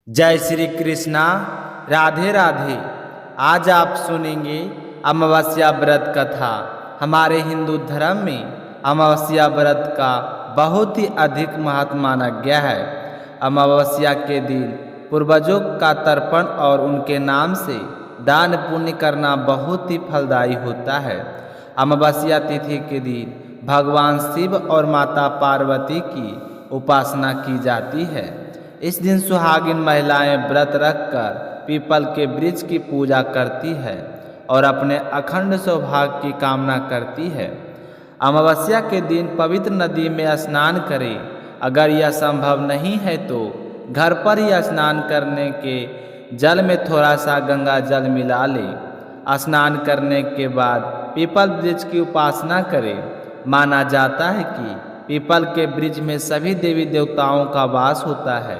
जय श्री कृष्णा। राधे राधे। आज आप सुनेंगे अमावस्या व्रत कथा। हमारे हिंदू धर्म में अमावस्या व्रत का बहुत ही अधिक महत्व माना गया है। अमावस्या के दिन पूर्वजों का तर्पण और उनके नाम से दान पुण्य करना बहुत ही फलदायी होता है। अमावस्या तिथि के दिन भगवान शिव और माता पार्वती की उपासना की जाती है। इस दिन सुहागिन महिलाएं व्रत रखकर पीपल के वृक्ष की पूजा करती है और अपने अखंड सौभाग्य की कामना करती है। अमावस्या के दिन पवित्र नदी में स्नान करें। अगर यह संभव नहीं है तो घर पर ही स्नान करने के जल में थोड़ा सा गंगा जल मिला लें। स्नान करने के बाद पीपल वृक्ष की उपासना करें। माना जाता है कि पीपल के वृक्ष में सभी देवी देवताओं का वास होता है,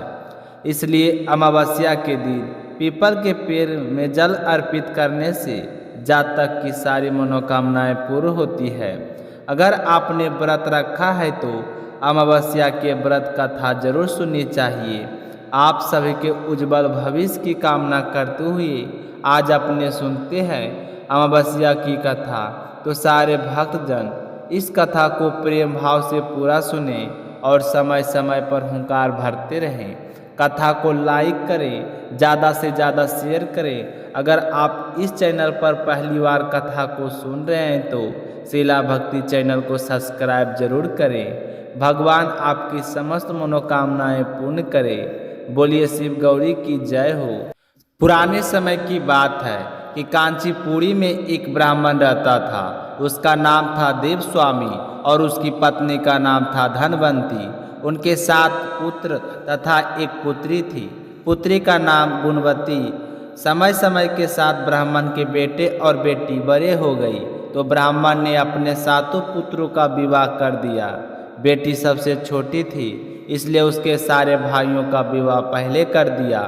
इसलिए अमावस्या के दिन पीपल के पेड़ में जल अर्पित करने से जातक की सारी मनोकामनाएं पूर्ण होती है। अगर आपने व्रत रखा है तो अमावस्या के व्रत कथा जरूर सुननी चाहिए। आप सभी के उज्जवल भविष्य की कामना करते हुए आज अपने सुनते हैं अमावस्या की कथा। तो सारे भक्तजन इस कथा को प्रेम भाव से पूरा सुने और समय समय पर हुंकार भरते रहें। कथा को लाइक करें, ज़्यादा से ज़्यादा शेयर करें। अगर आप इस चैनल पर पहली बार कथा को सुन रहे हैं तो शीला भक्ति चैनल को सब्सक्राइब जरूर करें। भगवान आपकी समस्त मनोकामनाएं पूर्ण करे। बोलिए शिव गौरी की जय हो। पुराने समय की बात है कि कांचीपुरी में एक ब्राह्मण रहता था। उसका नाम था देव स्वामी और उसकी पत्नी का नाम था धनवंती। उनके 7 पुत्र तथा एक पुत्री थी। पुत्री का नाम गुणवती। समय समय के साथ ब्राह्मण के बेटे और बेटी बड़े हो गई तो ब्राह्मण ने अपने 7 पुत्रों का विवाह कर दिया। बेटी सबसे छोटी थी, इसलिए उसके सारे भाइयों का विवाह पहले कर दिया।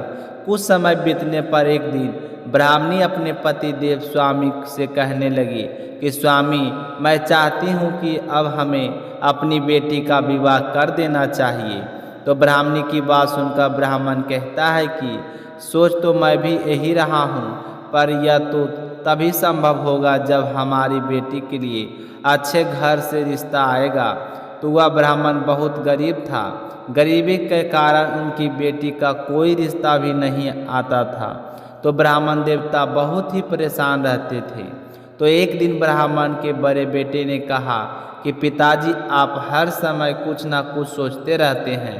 कुछ समय बीतने पर एक दिन ब्राह्मणी अपने पति देव स्वामी से कहने लगी कि स्वामी, मैं चाहती हूँ कि अब हमें अपनी बेटी का विवाह कर देना चाहिए। तो ब्राह्मणी की बात सुनकर ब्राह्मण कहता है कि सोच तो मैं भी यही रहा हूँ, पर यह तो तभी संभव होगा जब हमारी बेटी के लिए अच्छे घर से रिश्ता आएगा। तो वह ब्राह्मण बहुत गरीब था। गरीबी के कारण उनकी बेटी का कोई रिश्ता भी नहीं आता था। तो ब्राह्मण देवता बहुत ही परेशान रहते थे। तो एक दिन ब्राह्मण के बड़े बेटे ने कहा कि पिताजी, आप हर समय कुछ ना कुछ सोचते रहते हैं।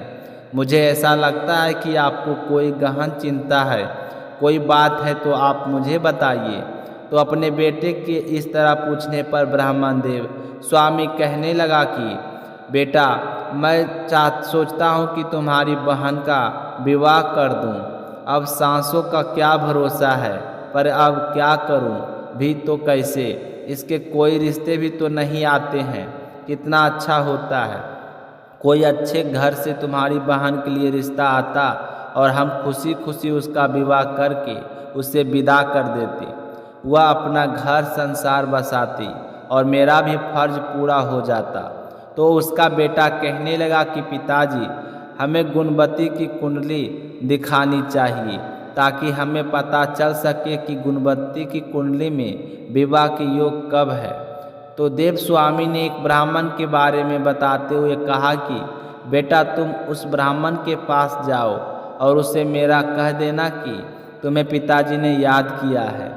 मुझे ऐसा लगता है कि आपको कोई गहन चिंता है। कोई बात है तो आप मुझे बताइए। तो अपने बेटे के इस तरह पूछने पर ब्राह्मण देव स्वामी कहने लगा कि बेटा, मैं सोचता हूँ कि तुम्हारी बहन का विवाह कर दूँ। अब सांसों का क्या भरोसा है, पर अब क्या करूँ भी तो कैसे। इसके कोई रिश्ते भी तो नहीं आते हैं। कितना अच्छा होता है कोई अच्छे घर से तुम्हारी बहन के लिए रिश्ता आता और हम खुशी खुशी उसका विवाह करके उसे विदा कर देते। वह अपना घर संसार बसाती और मेरा भी फर्ज पूरा हो जाता। तो उसका बेटा कहने लगा कि पिताजी, हमें गुणवती की कुंडली दिखानी चाहिए ताकि हमें पता चल सके कि गुणवती की कुंडली में विवाह के योग कब है। तो देव स्वामी ने एक ब्राह्मण के बारे में बताते हुए कहा कि बेटा, तुम उस ब्राह्मण के पास जाओ और उसे मेरा कह देना कि तुम्हें पिताजी ने याद किया है।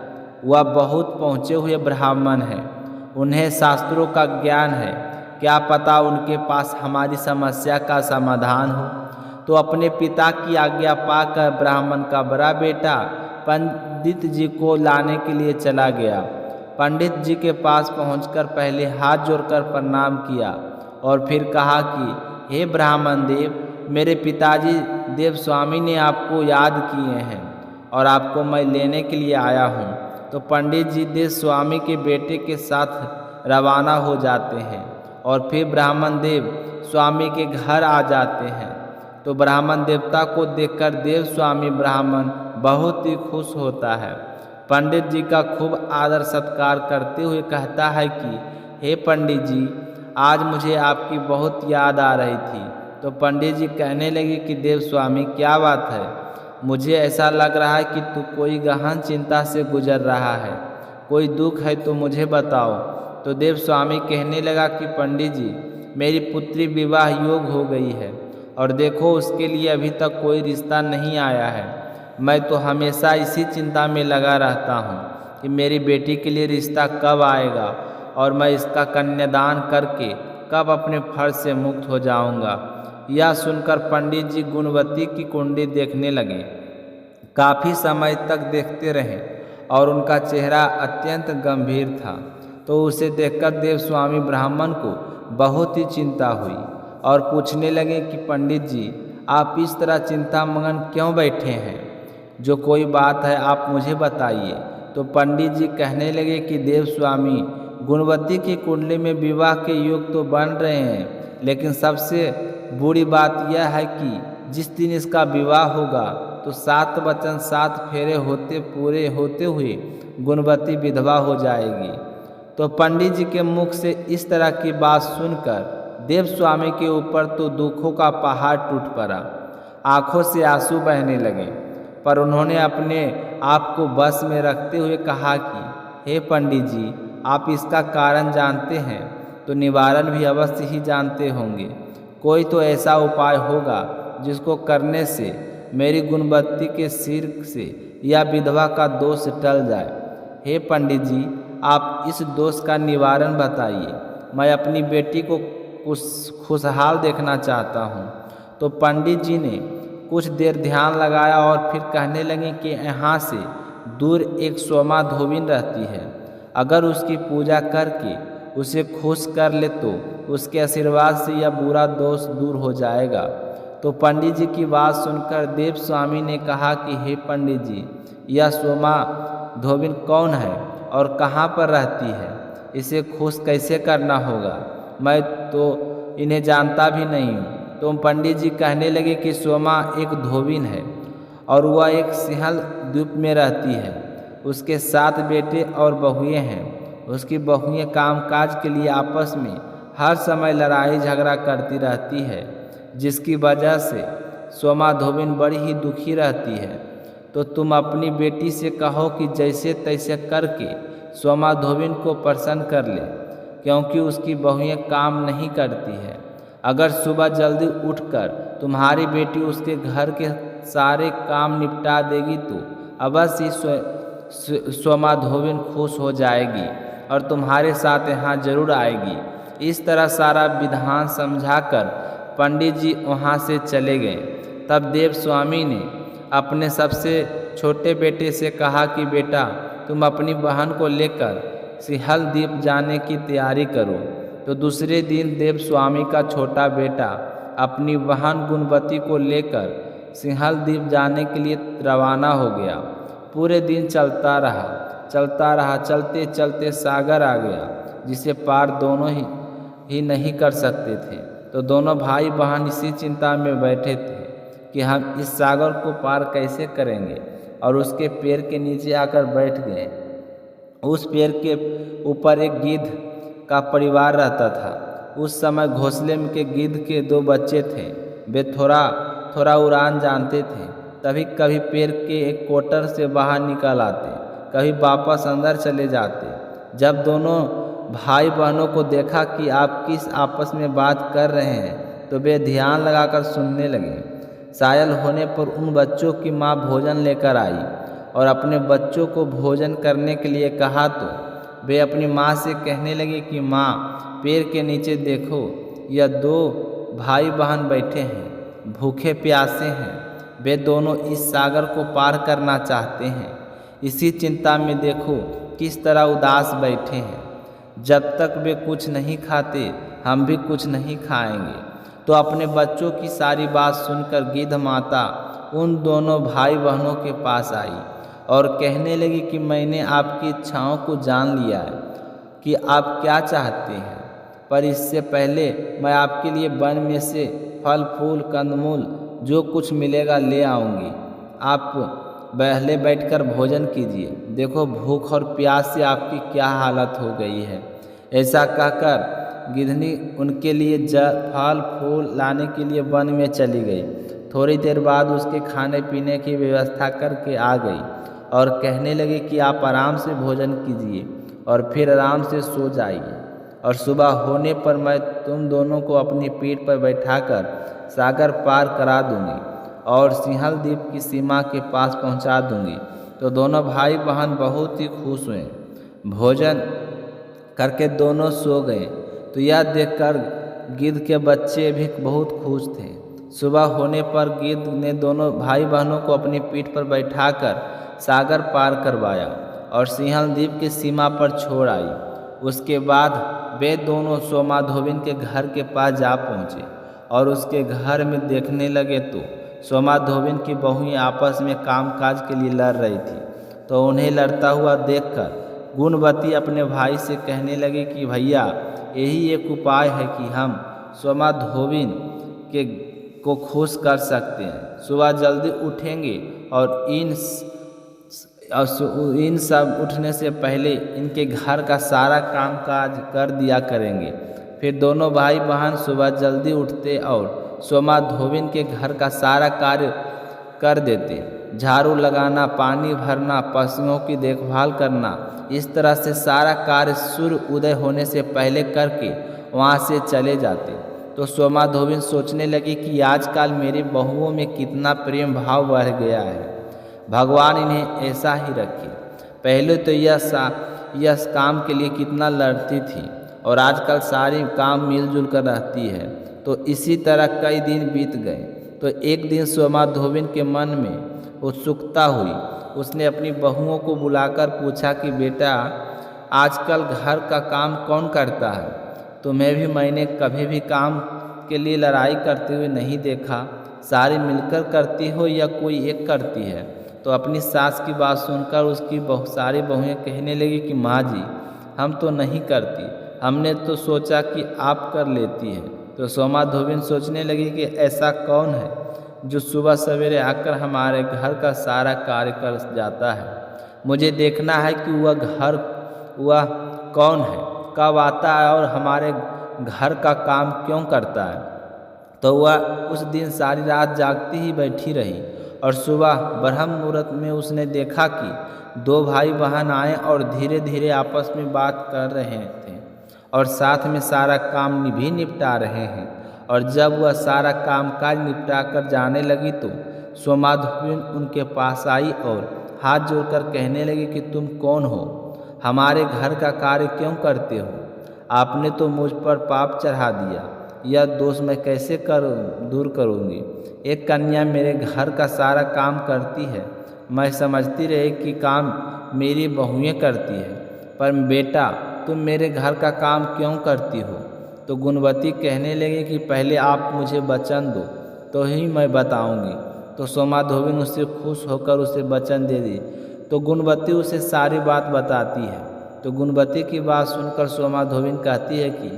वह बहुत पहुँचे हुए ब्राह्मण हैं, उन्हें शास्त्रों का ज्ञान है। क्या पता उनके पास हमारी समस्या का समाधान हो। तो अपने पिता की आज्ञा पाकर ब्राह्मण का बड़ा बेटा पंडित जी को लाने के लिए चला गया। पंडित जी के पास पहुंचकर पहले हाथ जोड़कर प्रणाम किया और फिर कहा कि हे ब्राह्मण देव, मेरे पिताजी देव स्वामी ने आपको याद किए हैं और आपको मैं लेने के लिए आया हूं। तो पंडित जी देव स्वामी के बेटे के साथ रवाना हो जाते हैं और फिर ब्राह्मण देव स्वामी के घर आ जाते हैं। तो ब्राह्मण देवता को देखकर देव स्वामी ब्राह्मण बहुत ही खुश होता है। पंडित जी का खूब आदर सत्कार करते हुए कहता है कि हे पंडित जी, आज मुझे आपकी बहुत याद आ रही थी। तो पंडित जी कहने लगे कि देव स्वामी, क्या बात है। मुझे ऐसा लग रहा है कि तू कोई गहन चिंता से गुजर रहा है। कोई दुख है तो मुझे बताओ। तो देव स्वामी कहने लगा कि पंडित जी, मेरी पुत्री विवाह योग हो गई है और देखो उसके लिए अभी तक कोई रिश्ता नहीं आया है। मैं तो हमेशा इसी चिंता में लगा रहता हूँ कि मेरी बेटी के लिए रिश्ता कब आएगा और मैं इसका कन्यादान करके कब अपने फर्ज से मुक्त हो जाऊंगा। यह सुनकर पंडित जी गुणवती की कुंडली देखने लगे। काफ़ी समय तक देखते रहे और उनका चेहरा अत्यंत गंभीर था। तो उसे देखकर देव स्वामी ब्राह्मण को बहुत ही चिंता हुई और पूछने लगे कि पंडित जी, आप इस तरह चिंता मगन क्यों बैठे हैं? जो कोई बात है आप मुझे बताइए। तो पंडित जी कहने लगे कि देव स्वामी, गुणवती की कुंडली में विवाह के योग तो बन रहे हैं, लेकिन सबसे बुरी बात यह है कि जिस दिन इसका विवाह होगा तो 7 वचन 7 फेरे होते पूरे होते हुए गुणवती विधवा हो जाएगी। तो पंडित जी के मुख से इस तरह की बात सुनकर देव स्वामी के ऊपर तो दुखों का पहाड़ टूट पड़ा। आंखों से आंसू बहने लगे, पर उन्होंने अपने आप को बस में रखते हुए कहा कि हे पंडित जी, आप इसका कारण जानते हैं तो निवारण भी अवश्य ही जानते होंगे। कोई तो ऐसा उपाय होगा जिसको करने से मेरी गुणवती के सिर से या विधवा का दोष टल जाए। हे पंडित जी, आप इस दोष का निवारण बताइए। मैं अपनी बेटी को खुशहाल देखना चाहता हूँ। तो पंडित जी ने कुछ देर ध्यान लगाया और फिर कहने लगे कि यहाँ से दूर एक सोमा धोबिन रहती है। अगर उसकी पूजा करके उसे खुश कर ले तो उसके आशीर्वाद से यह बुरा दोष दूर हो जाएगा। तो पंडित जी की बात सुनकर देव स्वामी ने कहा कि हे पंडित जी, यह सोमा धोबिन कौन है और कहाँ पर रहती है? इसे खुश कैसे करना होगा? मैं तो इन्हें जानता भी नहीं हूँ। तो पंडित जी कहने लगे कि सोमा एक धोबिन है और वह एक सिंहल द्वीप में रहती है। उसके 7 बेटे और बहुएं हैं। उसकी बहुएं कामकाज के लिए आपस में हर समय लड़ाई झगड़ा करती रहती है, जिसकी वजह से सोमा धोबिन बड़ी ही दुखी रहती है। तो तुम अपनी बेटी से कहो कि जैसे तैसे करके सोमा धोबिन को प्रसन्न कर ले, क्योंकि उसकी बहुएं काम नहीं करती है। अगर सुबह जल्दी उठकर तुम्हारी बेटी उसके घर के सारे काम निपटा देगी तो अवश्य ही सोमा धोबिन खुश हो जाएगी और तुम्हारे साथ यहाँ जरूर आएगी। इस तरह सारा विधान समझाकर पंडित जी वहाँ से चले गए। तब देव स्वामी ने अपने सबसे छोटे बेटे से कहा कि बेटा, तुम अपनी बहन को लेकर सिंहल द्वीप जाने की तैयारी करो। तो दूसरे दिन देव स्वामी का छोटा बेटा अपनी बहन गुणवती को लेकर सिंहल द्वीप जाने के लिए रवाना हो गया। पूरे दिन चलता रहा, चलते चलते सागर आ गया, जिसे पार दोनों ही नहीं कर सकते थे। तो दोनों भाई बहन इसी चिंता में बैठे थे कि हम इस सागर को पार कैसे करेंगे, और उसके पेड़ के नीचे आकर बैठ गए। उस पेड़ के ऊपर एक गिद्ध का परिवार रहता था। उस समय घोंसले में के गिद्ध के 2 बच्चे थे। वे थोड़ा उड़ान जानते थे। तभी कभी पेड़ के एक कोटर से बाहर निकल आते, कभी वापस अंदर चले जाते। जब दोनों भाई बहनों को देखा कि आप किस आपस में बात कर रहे हैं, तो वे ध्यान लगाकर सुनने लगे। सायल होने पर उन बच्चों की माँ भोजन लेकर आई और अपने बच्चों को भोजन करने के लिए कहा। तो वे अपनी माँ से कहने लगे कि माँ, पेड़ के नीचे देखो, यह 2 भाई बहन बैठे हैं, भूखे प्यासे हैं। वे दोनों इस सागर को पार करना चाहते हैं। इसी चिंता में देखो किस तरह उदास बैठे हैं। जब तक वे कुछ नहीं खाते, हम भी कुछ नहीं खाएंगे। तो अपने बच्चों की सारी बात सुनकर गिद्ध माता उन दोनों भाई बहनों के पास आई और कहने लगी कि मैंने आपकी इच्छाओं को जान लिया है कि आप क्या चाहते हैं, पर इससे पहले मैं आपके लिए वन में से फल फूल कंदमूल जो कुछ मिलेगा ले आऊँगी। आप पहले बैठकर भोजन कीजिए। देखो भूख और प्यास से आपकी क्या हालत हो गई है। ऐसा कहकर गिद्धनी उनके लिए फल फूल लाने के लिए वन में चली गई। थोड़ी देर बाद उसके खाने पीने की व्यवस्था करके आ गई और कहने लगी कि आप आराम से भोजन कीजिए और फिर आराम से सो जाइए, और सुबह होने पर मैं तुम दोनों को अपनी पीठ पर बैठाकर सागर पार करा दूंगी और सिंहल द्वीप की सीमा के पास पहुंचा दूंगी। तो दोनों भाई बहन बहुत ही खुश हुए। भोजन करके दोनों सो गए। तो यह देखकर गिद्ध के बच्चे भी बहुत खुश थे। सुबह होने पर गिद्ध ने दोनों भाई बहनों को अपनी पीठ पर बैठाकर सागर पार करवाया और सिंहल द्वीप की सीमा पर छोड़ आई। उसके बाद वे दोनों सोमाधोबिन के घर के पास जा पहुँचे और उसके घर में देखने लगे तो सोमाधोबिन की बहुएं आपस में कामकाज के लिए लड़ रही थी। तो उन्हें लड़ता हुआ देखकर गुणवती अपने भाई से कहने लगे कि भैया, यही एक उपाय है कि हम सोमाधोबिन के को खुश कर सकते हैं। सुबह जल्दी उठेंगे और इन सब उठने से पहले इनके घर का सारा काम काज कर दिया करेंगे। फिर दोनों भाई बहन सुबह जल्दी उठते और सोमाधोबिन के घर का सारा कार्य कर देते। झाड़ू लगाना, पानी भरना, पशुओं की देखभाल करना, इस तरह से सारा कार्य सूर्य उदय होने से पहले करके वहाँ से चले जाते। तो सोमाधोबिन सोचने लगी कि आजकल मेरी बहुओं में कितना प्रेम भाव बढ़ गया है। भगवान इन्हें ऐसा ही रखे। पहले तो यह काम के लिए कितना लड़ती थी और आजकल सारी काम मिलजुल कर रहती है। तो इसी तरह कई दिन बीत गए। तो एक दिन सोमाधोबिन के मन में उत्सुकता हुई। उसने अपनी बहुओं को बुलाकर पूछा कि बेटा, आजकल घर का काम कौन करता है? मैंने कभी भी काम के लिए लड़ाई करते हुए नहीं देखा। सारी मिलकर करती हो या कोई एक करती है? तो अपनी सास की बात सुनकर उसकी सारी बहुएं कहने लगी कि माँ जी, हम तो नहीं करती, हमने तो सोचा कि आप कर लेती है। तो सोमाधोबिन सोचने लगी कि ऐसा कौन है जो सुबह सवेरे आकर हमारे घर का सारा कार्य कर जाता है। मुझे देखना है कि वह कौन है, कब आता है और हमारे घर का काम क्यों करता है। तो वह उस दिन सारी रात जागती ही बैठी रही और सुबह ब्रह्म मुहूर्त में उसने देखा कि दो भाई बहन आए और धीरे धीरे आपस में बात कर रहे थे और साथ में सारा काम भी निपटा रहे हैं। और जब वह सारा कामकाज निपटा कर जाने लगी तो सोमाधोबिन उनके पास आई और हाथ जोड़कर कहने लगी कि तुम कौन हो? हमारे घर का कार्य क्यों करते हो? आपने तो मुझ पर पाप चढ़ा दिया, यह दोष मैं कैसे दूर करूँगी? एक कन्या मेरे घर का सारा काम करती है। मैं समझती रही कि काम मेरी बहुएं करती है, पर बेटा, तुम मेरे घर का काम क्यों करती हो? तो गुणवती कहने लगी कि पहले आप मुझे वचन दो तो ही मैं बताऊंगी। तो सोमाधोबिन उससे खुश होकर उसे वचन दे दी। तो गुणवती उसे सारी बात बताती है। तो गुणवती की बात सुनकर सोमाधोबिन कहती है कि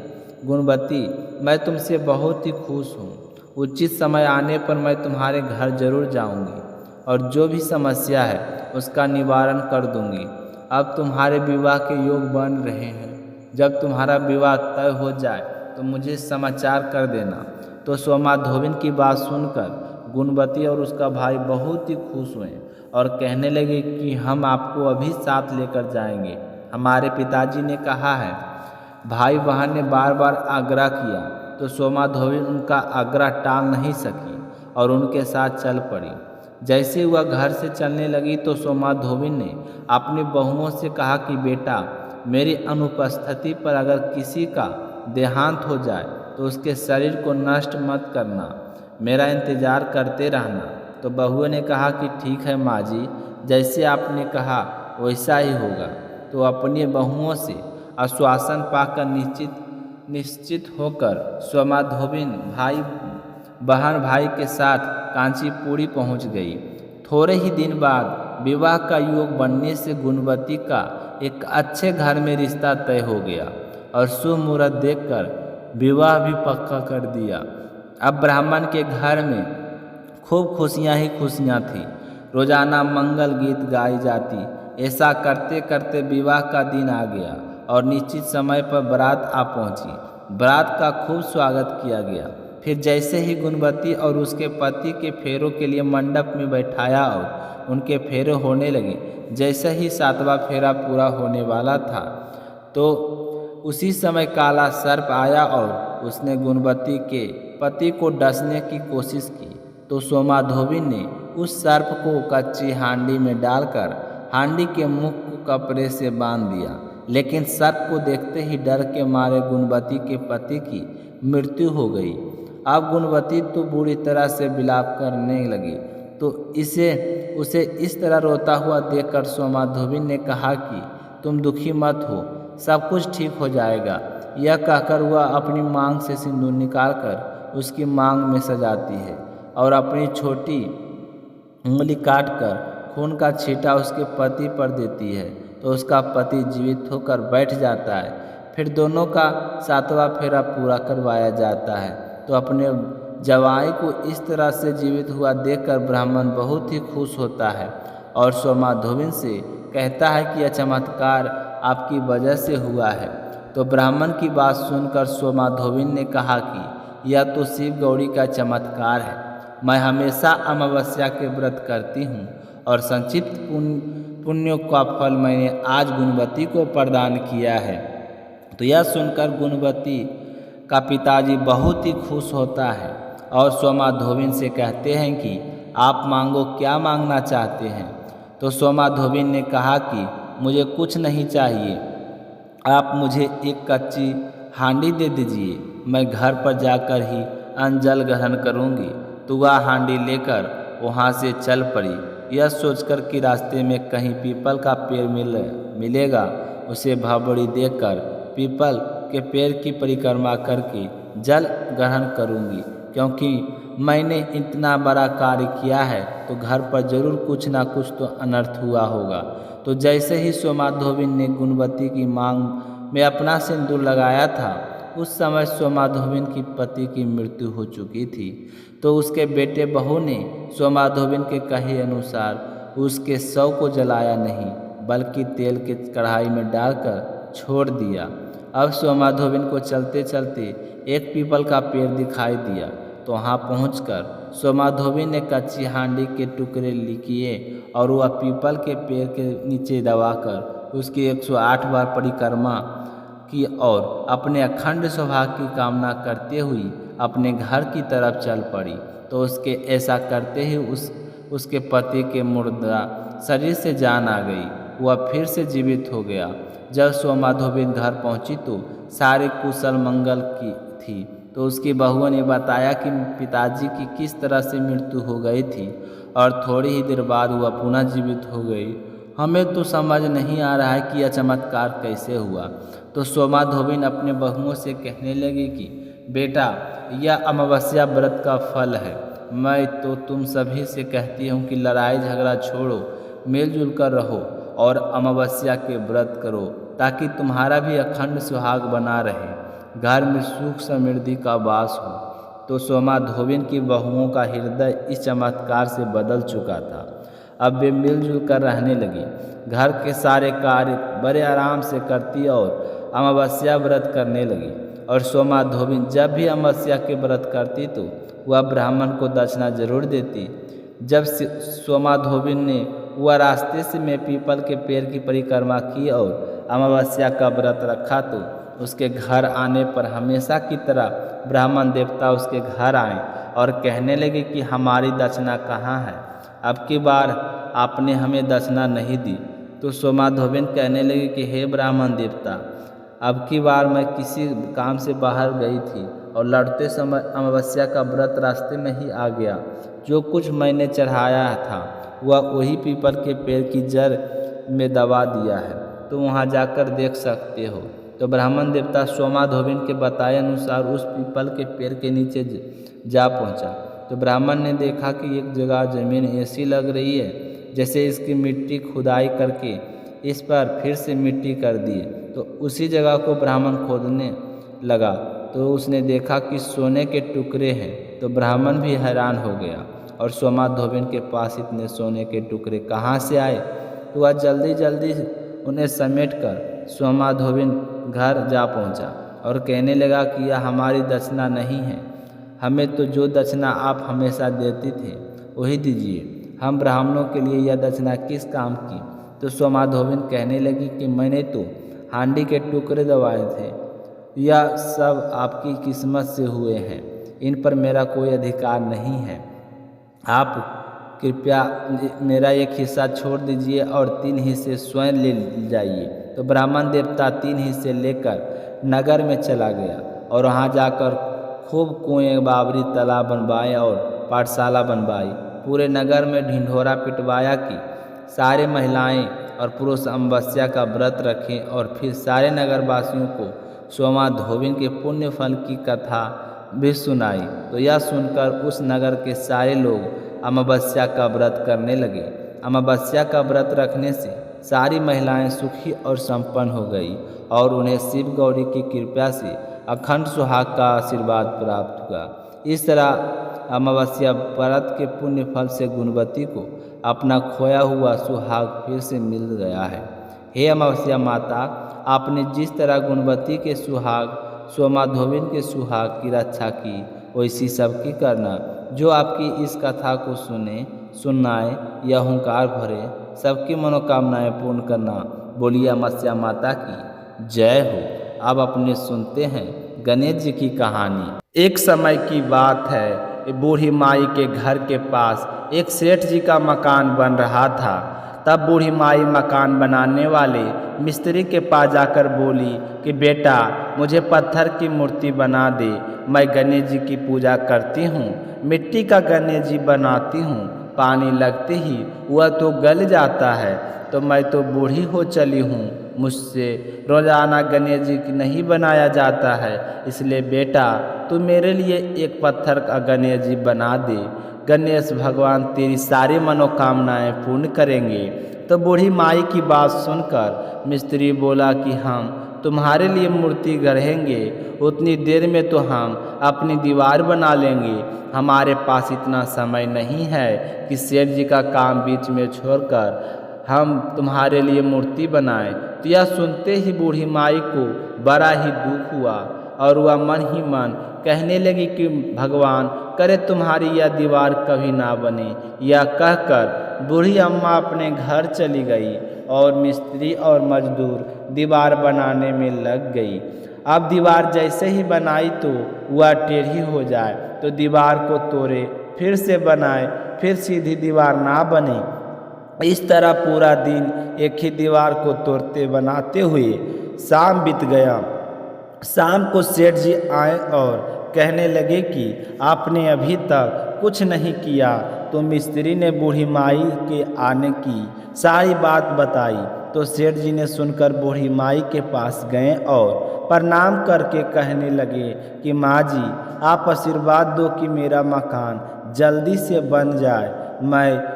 गुणवती, मैं तुमसे बहुत ही खुश हूँ। उचित समय आने पर मैं तुम्हारे घर जरूर जाऊँगी और जो भी समस्या है उसका निवारण कर दूँगी। अब तुम्हारे विवाह के योग बन रहे हैं। जब तुम्हारा विवाह तय हो जाए तो मुझे समाचार कर देना। तो सोमाधोबिन की बात सुनकर गुणवती और उसका भाई बहुत ही खुश हुए और कहने लगे कि हम आपको अभी साथ लेकर जाएंगे। हमारे पिताजी ने कहा है। भाई बहन ने बार बार आग्रह किया तो सोमाधोबिन उनका आग्रह टाल नहीं सकी और उनके साथ चल पड़ी। जैसे वह घर से चलने लगी तो सोमाधोबिन ने अपनी बहुओं से कहा कि बेटा, मेरी अनुपस्थिति पर अगर किसी का देहांत हो जाए तो उसके शरीर को नष्ट मत करना, मेरा इंतज़ार करते रहना। तो बहुओं ने कहा कि ठीक है माँ जी, जैसे आपने कहा वैसा ही होगा। तो अपनी बहुओं से आश्वासन पाकर निश्चित होकर सोमाधोबिन भाई के साथ कांचीपुरी पहुंच गई। थोड़े ही दिन बाद विवाह का योग बनने से गुणवती का एक अच्छे घर में रिश्ता तय हो गया और शुभ मुहूर्त देखकर विवाह भी पक्का कर दिया। अब ब्राह्मण के घर में खूब खुशियां ही खुशियां थी। रोजाना मंगल गीत गाई जाती। ऐसा करते करते विवाह का दिन आ गया और निश्चित समय पर बारात आ पहुंची। बारात का खूब स्वागत किया गया। फिर जैसे ही गुणवती और उसके पति के फेरों के लिए मंडप में बैठाया और उनके फेरे होने लगे। जैसे ही 7वां फेरा पूरा होने वाला था तो उसी समय काला सर्प आया और उसने गुणवती के पति को डसने की कोशिश की। तो सोमा धोबिन ने उस सर्प को कच्ची हांडी में डालकर हांडी के मुख को कपड़े से बांध दिया, लेकिन सर्प को देखते ही डर के मारे गुणवती के पति की मृत्यु हो गई। अब गुणवती तो बुरी तरह से विलाप करने लगी। तो उसे इस तरह रोता हुआ देखकर सोमा धोबिन ने कहा कि तुम दुखी मत हो, सब कुछ ठीक हो जाएगा। यह कहकर वह अपनी मांग से सिंदूर निकालकर उसकी मांग में सजाती है और अपनी छोटी उंगली काटकर खून का छींटा उसके पति पर देती है। तो उसका पति जीवित होकर बैठ जाता है। फिर दोनों का 7वां फेरा पूरा करवाया जाता है। तो अपने जवाई को इस तरह से जीवित हुआ देखकर ब्राह्मण बहुत ही खुश होता है और सोमा धोबिन से कहता है कि यह चमत्कार आपकी वजह से हुआ है। तो ब्राह्मण की बात सुनकर सोमा धोबिन ने कहा कि यह तो शिव गौरी का चमत्कार है। मैं हमेशा अमावस्या के व्रत करती हूँ और संक्षिप्त पुण्यों का फल मैंने आज गुणवती को प्रदान किया है। तो यह सुनकर गुणवती का पिताजी बहुत ही खुश होता है और सोमा धोबिन से कहते हैं कि आप मांगो, क्या मांगना चाहते हैं। तो सोमा धोबिन ने कहा कि मुझे कुछ नहीं चाहिए, आप मुझे एक कच्ची हांडी दे दीजिए, मैं घर पर जाकर ही अन्न जल ग्रहण करूँगी। तो वह हांडी लेकर वहाँ से चल पड़ी। यह सोचकर कि रास्ते में कहीं पीपल का पेड़ मिलेगा, उसे भाबड़ी देखकर पीपल के पेड़ की परिक्रमा करके जल ग्रहण करूँगी, क्योंकि मैंने इतना बड़ा कार्य किया है तो घर पर जरूर कुछ ना कुछ तो अनर्थ हुआ होगा। तो जैसे ही सोमा धोबिन ने गुणवती की मांग में अपना सिंदूर लगाया था, उस समय सोमा धोबिन की पति की मृत्यु हो चुकी थी। तो उसके बेटे बहू ने सोमा धोबिन के कहे अनुसार उसके शव को जलाया नहीं, बल्कि तेल के कढ़ाई में डालकर छोड़ दिया। अब सोमा धोबिन को चलते चलते एक पीपल का पेड़ दिखाई दिया। तो वहाँ पहुंचकर सोमा धोबिन ने कच्ची हांडी के टुकड़े किए और वह पीपल के पेड़ के नीचे दबाकर उसकी 108 बार परिक्रमा की और अपने अखंड सौभाग्य की कामना करते हुए अपने घर की तरफ चल पड़ी। तो उसके ऐसा करते ही उसके पति के मुर्दा शरीर से जान आ गई, वह फिर से जीवित हो गया। जब सोमा धोबिन घर पहुंची तो सारी कुशल मंगल की थी। तो उसकी बहुओं ने बताया कि पिताजी की किस तरह से मृत्यु हो गई थी और थोड़ी ही देर बाद वह पुनः जीवित हो गई। हमें तो समझ नहीं आ रहा है कि यह चमत्कार कैसे हुआ। तो सोमा धोबिन अपने बहुओं से कहने लगी कि बेटा, यह अमावस्या व्रत का फल है। मैं तो तुम सभी से कहती हूँ कि लड़ाई झगड़ा छोड़ो, मिलजुल कर रहो और अमावस्या के व्रत करो, ताकि तुम्हारा भी अखंड सुहाग बना रहे, घर में सुख समृद्धि का वास हो। तो सोमा धोबिन की बहुओं का हृदय इस चमत्कार से बदल चुका था। अब वे मिलजुल कर रहने लगी, घर के सारे कार्य बड़े आराम से करती और अमावस्या व्रत करने लगी। और सोमा धोबिन जब भी अमावस्या के व्रत करती तो वह ब्राह्मण को दक्षिणा जरूर देती। जब सोमा धोबिन ने वह रास्ते से में पीपल के पेड़ की परिक्रमा की और अमावस्या का व्रत रखा तो उसके घर आने पर हमेशा की तरह ब्राह्मण देवता उसके घर आए और कहने लगे कि हमारी दक्षिणा कहाँ है, अब की बार आपने हमें दक्षिणा नहीं दी। तो सोमा धोबिन कहने लगे कि हे ब्राह्मण देवता, अब की बार मैं किसी काम से बाहर गई थी और लौटते समय अमावस्या का व्रत रास्ते में ही आ गया। जो कुछ मैंने चढ़ाया था वह वही पीपल के पेड़ की जड़ में दबा दिया है, तो वहाँ जाकर देख सकते हो। तो ब्राह्मण देवता सोमा धोबिन के बताए अनुसार उस पीपल के पेड़ के नीचे जा पहुँचा। तो ब्राह्मण ने देखा कि एक जगह जमीन ऐसी लग रही है जैसे इसकी मिट्टी खुदाई करके इस पर फिर से मिट्टी कर दिए। तो उसी जगह को ब्राह्मण खोदने लगा तो उसने देखा कि सोने के टुकड़े हैं। तो ब्राह्मण भी हैरान हो गया और सोमा धोबिन के पास इतने सोने के टुकड़े कहाँ से आए। तो वह जल्दी जल्दी उन्हें समेट कर सोमा धोबिन घर जा पहुँचा और कहने लगा कि यह हमारी दक्षिणा नहीं है, हमें तो जो दक्षिणा आप हमेशा देते थे वही दीजिए। हम ब्राह्मणों के लिए यह दक्षिणा किस काम की? तो सोमा धोबिन कहने लगी कि मैंने तो हांडी के टुकड़े दबाए थे, यह सब आपकी किस्मत से हुए हैं, इन पर मेरा कोई अधिकार नहीं है। आप कृपया मेरा एक हिस्सा छोड़ दीजिए और 3 हिस्से स्वयं ले जाइए। तो ब्राह्मण देवता 3 हिस्से लेकर नगर में चला गया और वहाँ जाकर खूब कुएं, बावरी, तालाब बनवाए और पाठशाला बनवाई। पूरे नगर में ढिंढोरा पिटवाया कि सारे महिलाएं और पुरुष अमावस्या का व्रत रखें और फिर सारे नगरवासियों को सोमा धोबिन के पुण्य फल की कथा भी सुनाई। तो यह सुनकर उस नगर के सारे लोग अमावस्या का व्रत करने लगे। अमावस्या का व्रत रखने से सारी महिलाएं सुखी और संपन्न हो गई और उन्हें शिव गौरी की कृपा से अखंड सुहाग का आशीर्वाद प्राप्त हुआ। इस तरह अमावस्या व्रत के पुण्य फल से गुणवती को अपना खोया हुआ सुहाग फिर से मिल गया है। हे अमावस्या माता, आपने जिस तरह गुणवती के सुहाग, सोमा धोबिन के सुहाग की रक्षा की, वैसी सबकी करना। जो आपकी इस कथा को सुनाए या हुंकार भरे, सबकी मनोकामनाएं पूर्ण करना। बोलिए अमावस्या माता की जय हो। अब अपने सुनते हैं गणेश जी की कहानी। एक समय की बात है, बूढ़ी माई के घर के पास एक सेठ जी का मकान बन रहा था। तब बूढ़ी माई मकान बनाने वाले मिस्त्री के पास जाकर बोली कि बेटा, मुझे पत्थर की मूर्ति बना दे, मैं गणेश जी की पूजा करती हूँ। मिट्टी का गणेश जी बनाती हूँ, पानी लगते ही वह तो गल जाता है। तो मैं तो बूढ़ी हो चली हूँ, मुझसे रोजाना गणेश जी की नहीं बनाया जाता है, इसलिए बेटा तू मेरे लिए एक पत्थर का गणेश जी बना दे। गणेश भगवान तेरी सारी मनोकामनाएं पूर्ण करेंगे। तो बूढ़ी माई की बात सुनकर मिस्त्री बोला कि हम तुम्हारे लिए मूर्ति गढ़ेंगे, उतनी देर में तो हम अपनी दीवार बना लेंगे। हमारे पास इतना समय नहीं है कि सेठ जी का काम बीच में छोड़कर हम तुम्हारे लिए मूर्ति बनाएं। तो यह सुनते ही बूढ़ी माई को बड़ा ही दुख हुआ और वह मन ही मन कहने लगी कि भगवान करे तुम्हारी यह दीवार कभी ना बने। यह कहकर बूढ़ी अम्मा अपने घर चली गई और मिस्त्री और मजदूर दीवार बनाने में लग गई। अब दीवार जैसे ही बनाई तो वह टेढ़ी हो जाए तो दीवार को तोड़े, फिर से बनाए, फिर सीधी दीवार ना बने। इस तरह पूरा दिन एक ही दीवार को तोड़ते बनाते हुए शाम बीत गया। शाम को सेठ जी आए और कहने लगे कि आपने अभी तक कुछ नहीं किया। तो मिस्त्री ने बूढ़ी माई के आने की सारी बात बताई। तो सेठ जी ने सुनकर बूढ़ी माई के पास गए और प्रणाम करके कहने लगे कि माँ जी, आप आशीर्वाद दो कि मेरा मकान जल्दी से बन जाए। मैं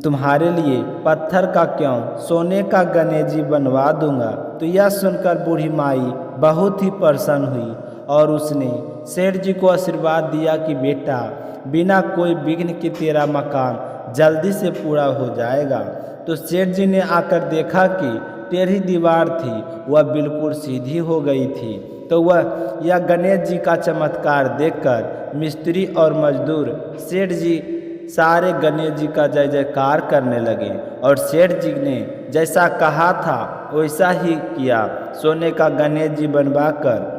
तुम्हारे लिए पत्थर का क्यों, सोने का गणेश जी बनवा दूंगा। तो यह सुनकर बूढ़ी माई बहुत ही प्रसन्न हुई और उसने सेठ जी को आशीर्वाद दिया कि बेटा, बिना कोई विघ्न के तेरा मकान जल्दी से पूरा हो जाएगा। तो सेठ जी ने आकर देखा कि टेढ़ी दीवार थी वह बिल्कुल सीधी हो गई थी। तो वह यह गणेश जी का चमत्कार देखकर मिस्त्री और मजदूर सेठ जी सारे गणेश जी का जय जयकार करने लगे और सेठ जी ने जैसा कहा था वैसा ही किया। सोने का गणेश जी बनवाकर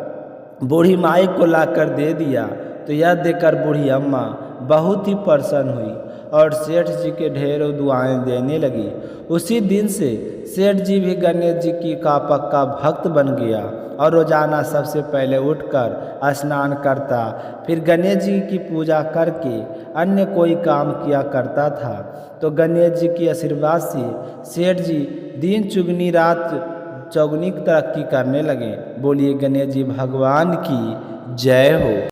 बूढ़ी माई को लाकर दे दिया। तो यह देखकर बूढ़ी अम्मा बहुत ही प्रसन्न हुई और सेठ जी के ढेरों दुआएं देने लगी। उसी दिन से सेठ जी भी गणेश जी की का पक्का भक्त बन गया और रोजाना सबसे पहले उठकर स्नान करता, फिर गणेश जी की पूजा करके अन्य कोई काम किया करता था। तो गणेश जी की आशीर्वाद से सेठ जी दिन चुगनी रात चौगुनी तरक्की करने लगे। बोलिए गणेश जी भगवान की जय हो।